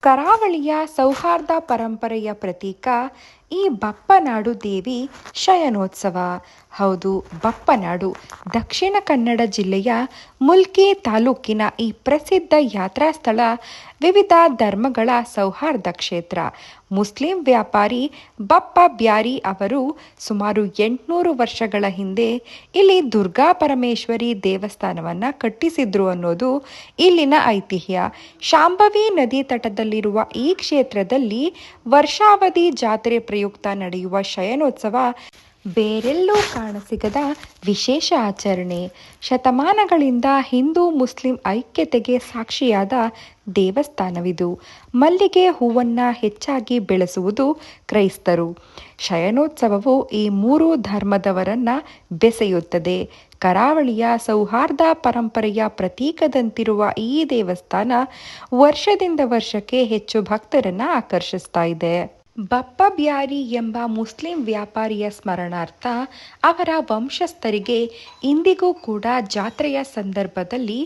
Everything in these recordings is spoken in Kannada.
ಕರಾವಳಿಯ ಸೌಹಾರ್ದ ಪರಂಪರೆಯ ಪ್ರತೀಕ ಈ ಬಪ್ಪನಾಡು ದೇವಿ ಶಯನೋತ್ಸವ. ಹೌದು, ಬಪ್ಪನಾಡು ದಕ್ಷಿಣ ಕನ್ನಡ ಜಿಲ್ಲೆಯ ಮುಲ್ಕಿ ತಾಲೂಕಿನ ಈ ಪ್ರಸಿದ್ಧ ಯಾತ್ರಾ ಸ್ಥಳ ವಿವಿಧ ಧರ್ಮಗಳ ಸೌಹಾರ್ದ ಕ್ಷೇತ್ರ. ಮುಸ್ಲಿಂ ವ್ಯಾಪಾರಿ ಬಪ್ಪ ಬ್ಯಾರಿ ಅವರು ಸುಮಾರು 800 ವರ್ಷಗಳ ಹಿಂದೆ ಇಲ್ಲಿ ದುರ್ಗಾ ಪರಮೇಶ್ವರಿ ದೇವಸ್ಥಾನವನ್ನು ಕಟ್ಟಿಸಿದ್ರು ಅನ್ನೋದು ಇಲ್ಲಿನ ಐತಿಹ್ಯ. ಶಾಂಭವಿ ನದಿ ತಟದಲ್ಲಿರುವ ಈ ಕ್ಷೇತ್ರದಲ್ಲಿ ವರ್ಷಾವಧಿ ಜಾತ್ರೆ ಪ್ರಯುಕ್ತ ನಡೆಯುವ ಶಯನೋತ್ಸವ ಬೇರೆಲ್ಲೂ ಕಾಣಸಿಗದ ವಿಶೇಷ ಆಚರಣೆ. ಶತಮಾನಗಳಿಂದ ಹಿಂದೂ ಮುಸ್ಲಿಂ ಐಕ್ಯತೆಗೆ ಸಾಕ್ಷಿಯಾದ ದೇವಸ್ಥಾನವಿದು. ಮಲ್ಲಿಗೆ ಹೂವನ್ನು ಹೆಚ್ಚಾಗಿ ಬೆಳೆಸುವುದು ಕ್ರೈಸ್ತರು. ಶಯನೋತ್ಸವವು ಈ ಮೂರೂ ಧರ್ಮದವರನ್ನ ಬೆಸೆಯುತ್ತದೆ. ಕರಾವಳಿಯ ಸೌಹಾರ್ದ ಪರಂಪರೆಯ ಪ್ರತೀಕದಂತಿರುವ ಈ ದೇವಸ್ಥಾನ ವರ್ಷದಿಂದ ವರ್ಷಕ್ಕೆ ಹೆಚ್ಚು ಭಕ್ತರನ್ನ ಆಕರ್ಷಿಸ್ತಾ ಇದೆ. ಬಪ್ಪ ಬ್ಯಾರಿ ಎಂಬ ಮುಸ್ಲಿಂ ವ್ಯಾಪಾರಿಯ ಸ್ಮರಣಾರ್ಥ ಅವರ ವಂಶಸ್ಥರಿಗೆ ಇಂದಿಗೂ ಕೂಡ ಜಾತ್ರೆಯ ಸಂದರ್ಭದಲ್ಲಿ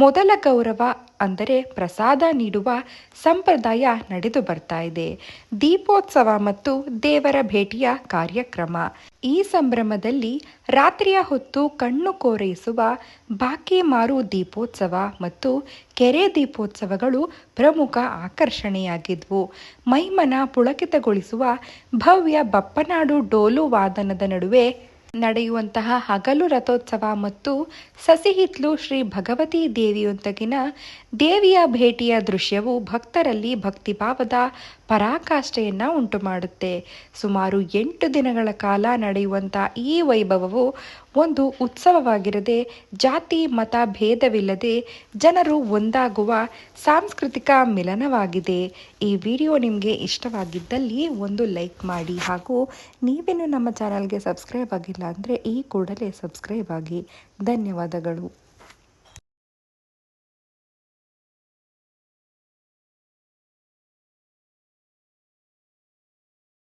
ಮೊದಲ ಗೌರವ ಅಂದರೆ ಪ್ರಸಾದ ನೀಡುವ ಸಂಪ್ರದಾಯ ನಡೆದು ಬರ್ತಾ ಇದೆ. ದೀಪೋತ್ಸವ ಮತ್ತು ದೇವರ ಭೇಟಿಯ ಕಾರ್ಯಕ್ರಮ. ಈ ಸಂಭ್ರಮದಲ್ಲಿ ರಾತ್ರಿಯ ಹೊತ್ತು ಕಣ್ಣು ಕೋರೈಸುವ ಬಾಕಿಮಾರು ದೀಪೋತ್ಸವ ಮತ್ತು ಕೆರೆ ದೀಪೋತ್ಸವಗಳು ಪ್ರಮುಖ ಆಕರ್ಷಣೆಯಾಗಿದ್ವು. ಮೈಮನ ಪುಳಕಿತಗೊಳಿಸುವ ಭವ್ಯ ಬಪ್ಪನಾಡು ಡೋಲು ವಾದನದ ನಡುವೆ ನಡೆಯುವಂತಹ ಹಗಲು ರಥೋತ್ಸವ ಮತ್ತು ಸಸಿಹಿತ್ಲು ಶ್ರೀ ಭಗವತಿ ದೇವಿಯೊಂದಿಗಿನ ದೇವಿಯ ಭೇಟಿಯ ದೃಶ್ಯವು ಭಕ್ತರಲ್ಲಿ ಭಕ್ತಿಭಾವದ ಪರಾಕಾಷ್ಠೆಯನ್ನು ಉಂಟು ಮಾಡುತ್ತೆ. ಸುಮಾರು 8 ದಿನಗಳ ಕಾಲ ನಡೆಯುವಂಥ ಈ ವೈಭವವು ಒಂದು ಉತ್ಸವವಾಗಿರದೆ ಜಾತಿ ಮತ ಭೇದವಿಲ್ಲದೆ ಜನರು ಒಂದಾಗುವ ಸಾಂಸ್ಕೃತಿಕ ಮಿಲನವಾಗಿದೆ. ಈ ವಿಡಿಯೋ ನಿಮಗೆ ಇಷ್ಟವಾಗಿದ್ದಲ್ಲಿ ಒಂದು ಲೈಕ್ ಮಾಡಿ, ಹಾಗೂ ನೀವೇನು ನಮ್ಮ ಚಾನಲ್ಗೆ ಸಬ್ಸ್ಕ್ರೈಬ್ ಆಗಿಲ್ಲ ಅಂದರೆ ಈ ಕೂಡಲೇ ಸಬ್ಸ್ಕ್ರೈಬ್ ಆಗಿ. ಧನ್ಯವಾದಗಳು.